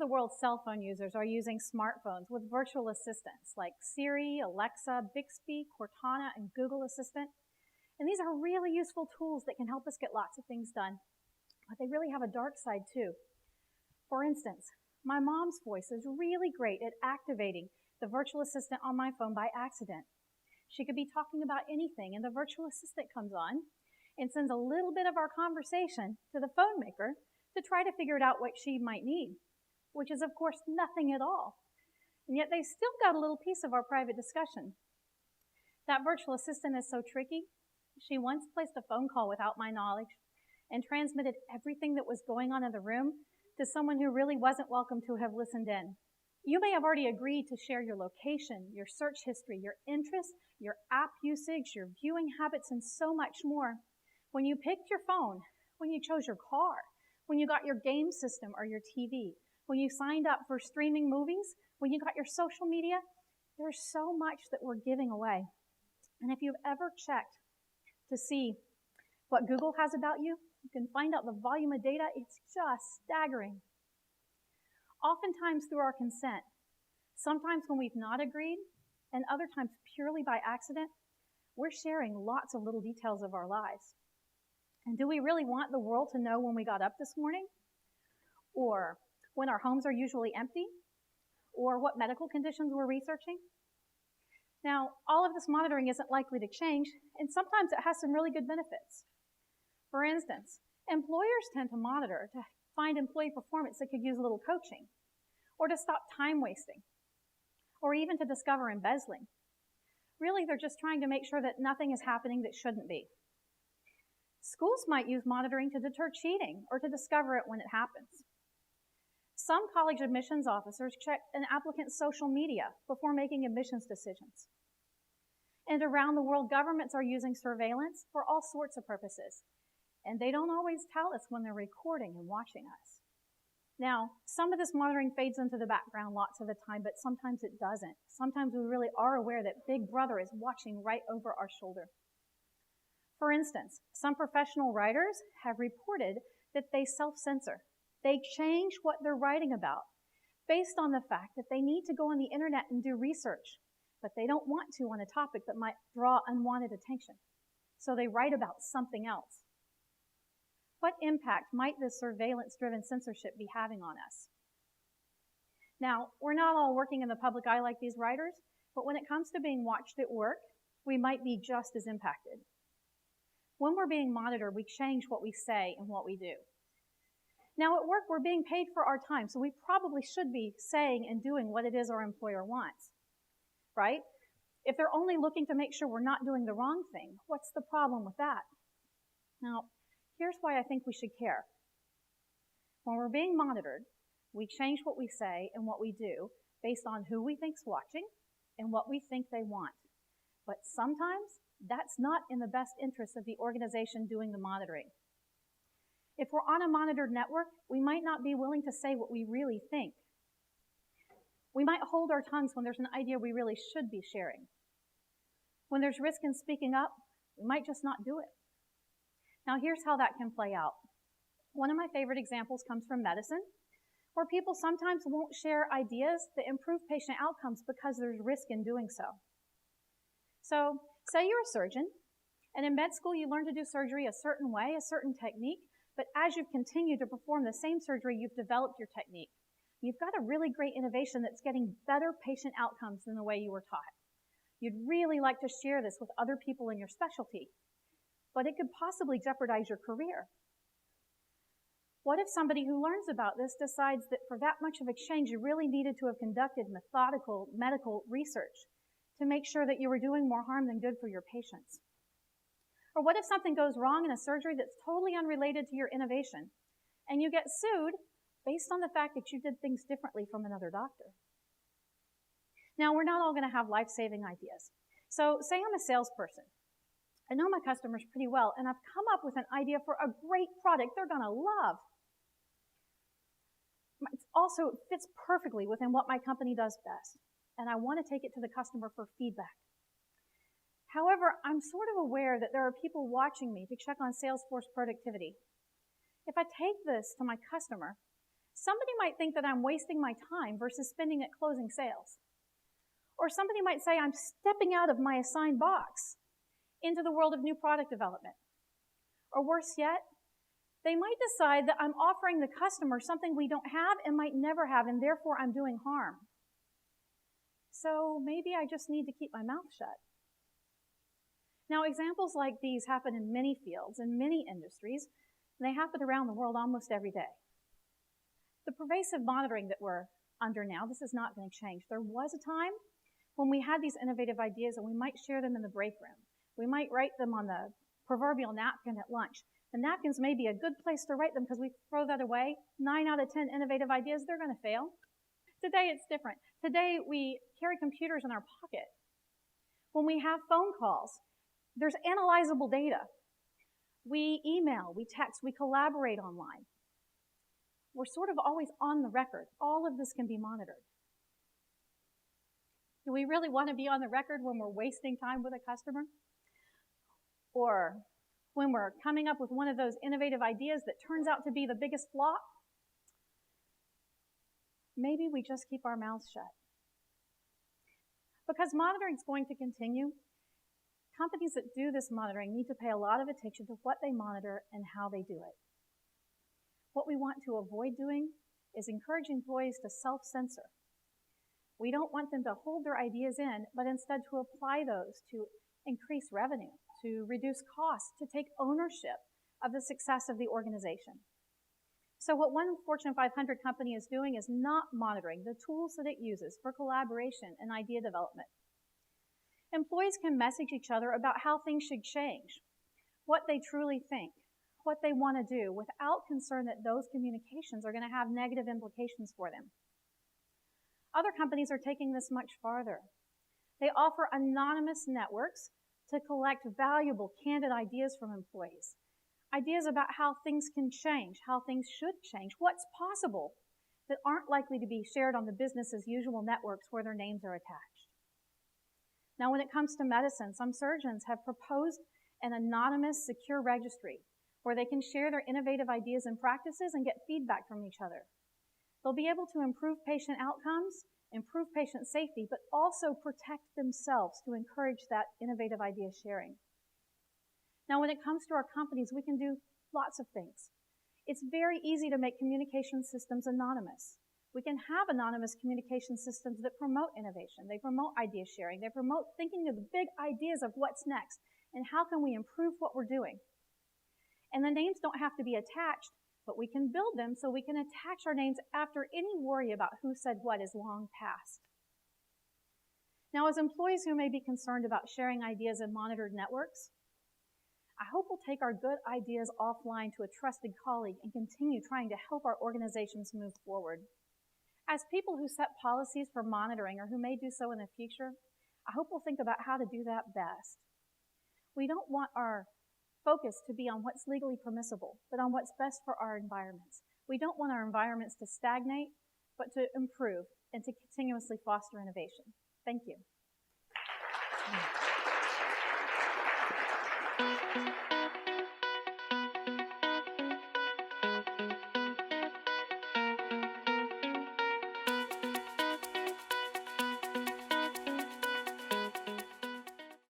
the world's cell phone users are using smartphones with virtual assistants like Siri, Alexa, Bixby, Cortana, and Google Assistant. And these are really useful tools that can help us get lots of things done. But they really have a dark side too. For instance, my mom's voice is really great at activating the virtual assistant on my phone by accident. She could be talking about anything, and the virtual assistant comes on and sends a little bit of our conversation to the phone maker to try to figure out what she might need, which is, of course, nothing at all. And yet they still got a little piece of our private discussion. That virtual assistant is so tricky. She once placed a phone call without my knowledge and transmitted everything that was going on in the room to someone who really wasn't welcome to have listened in. You may have already agreed to share your location, your search history, your interests, your app usage, your viewing habits, and so much more. When you picked your phone, when you chose your car, when you got your game system or your TV, when you signed up for streaming movies, when you got your social media, there's so much that we're giving away. And if you've ever checked to see what Google has about you, you can find out the volume of data. It's just staggering. Oftentimes through our consent, sometimes when we've not agreed, and other times purely by accident, we're sharing lots of little details of our lives. And do we really want the world to know when we got up this morning? Or when our homes are usually empty? Or what medical conditions we're researching? Now, all of this monitoring isn't likely to change, and sometimes it has some really good benefits. For instance, employers tend to monitor to find employee performance that could use a little coaching, or to stop time wasting, or even to discover embezzling. Really, they're just trying to make sure that nothing is happening that shouldn't be. Schools might use monitoring to deter cheating or to discover it when it happens. Some college admissions officers check an applicant's social media before making admissions decisions. And around the world, governments are using surveillance for all sorts of purposes. And they don't always tell us when they're recording and watching us. Now, some of this monitoring fades into the background lots of the time, but sometimes it doesn't. Sometimes we really are aware that Big Brother is watching right over our shoulder. For instance, some professional writers have reported that they self-censor. They change what they're writing about based on the fact that they need to go on the internet and do research, but they don't want to on a topic that might draw unwanted attention. So they write about something else. What impact might this surveillance-driven censorship be having on us? Now, we're not all working in the public eye like these writers, but when it comes to being watched at work, we might be just as impacted. When we're being monitored, we change what we say and what we do. Now, at work, we're being paid for our time, so we probably should be saying and doing what it is our employer wants, right? If they're only looking to make sure we're not doing the wrong thing, what's the problem with that? Now, here's why I think we should care. When we're being monitored, we change what we say and what we do based on who we think's watching and what we think they want. But sometimes that's not in the best interest of the organization doing the monitoring. If we're on a monitored network, we might not be willing to say what we really think. We might hold our tongues when there's an idea we really should be sharing. When there's risk in speaking up, we might just not do it. Now, here's how that can play out. One of my favorite examples comes from medicine, where people sometimes won't share ideas that improve patient outcomes because there's risk in doing so. So, say you're a surgeon, and in med school you learn to do surgery a certain way, a certain technique, but as you've continued to perform the same surgery, you've developed your technique. You've got a really great innovation that's getting better patient outcomes than the way you were taught. You'd really like to share this with other people in your specialty, but it could possibly jeopardize your career. What if somebody who learns about this decides that for that much of a change, you really needed to have conducted methodical medical research to make sure that you were doing more harm than good for your patients? Or what if something goes wrong in a surgery that's totally unrelated to your innovation, and you get sued based on the fact that you did things differently from another doctor? Now, we're not all going to have life-saving ideas. So say I'm a salesperson. I know my customers pretty well, and I've come up with an idea for a great product they're going to love. It also fits perfectly within what my company does best, and I want to take it to the customer for feedback. However, I'm sort of aware that there are people watching me to check on Salesforce productivity. If I take this to my customer, Somebody might think that I'm wasting my time versus spending it closing sales. Or somebody might say I'm stepping out of my assigned box into the world of new product development. Or worse yet, they might decide that I'm offering the customer something we don't have and might never have, and therefore I'm doing harm. So maybe I just need to keep my mouth shut. Now, examples like these happen in many fields, in many industries, and they happen around the world almost every day. The pervasive monitoring that we're under now, this is not going to change. There was a time when we had these innovative ideas and we might share them in the break room. We might write them on the proverbial napkin at lunch. The napkins may be a good place to write them because we throw that away. 9 out of 10 innovative ideas, they're going to fail. Today it's different. Today we carry computers in our pocket. When we have phone calls, there's analyzable data. We email, we text, we collaborate online. We're sort of always on the record. All of this can be monitored. Do we really want to be on the record when we're wasting time with a customer? Or when we're coming up with one of those innovative ideas that turns out to be the biggest flop? Maybe we just keep our mouths shut. Because monitoring is going to continue, companies that do this monitoring need to pay a lot of attention to what they monitor and how they do it. What we want to avoid doing is encourage employees to self-censor. We don't want them to hold their ideas in, but instead to apply those to increase revenue, to reduce costs, to take ownership of the success of the organization. So what one Fortune 500 company is doing is not monitoring the tools that it uses for collaboration and idea development. Employees can message each other about how things should change, what they truly think, what they want to do, without concern that those communications are going to have negative implications for them. Other companies are taking this much farther. They offer anonymous networks to collect valuable, candid ideas from employees. Ideas about how things can change, how things should change, what's possible that aren't likely to be shared on the business as usual networks where their names are attached. Now, when it comes to medicine, some surgeons have proposed an anonymous, secure registry where they can share their innovative ideas and practices and get feedback from each other. They'll be able to improve patient outcomes, improve patient safety, but also protect themselves to encourage that innovative idea sharing. Now, when it comes to our companies, we can do lots of things. It's very easy to make communication systems anonymous. We can have anonymous communication systems that promote innovation. They promote idea sharing. They promote thinking of the big ideas of what's next and how can we improve what we're doing. And the names don't have to be attached, but we can build them so we can attach our names after any worry about who said what is long past. Now, as employees who may be concerned about sharing ideas in monitored networks, I hope we'll take our good ideas offline to a trusted colleague and continue trying to help our organizations move forward. As people who set policies for monitoring or who may do so in the future, I hope we'll think about how to do that best. We don't want our focus to be on what's legally permissible, but on what's best for our environments. We don't want our environments to stagnate, but to improve and to continuously foster innovation. Thank you.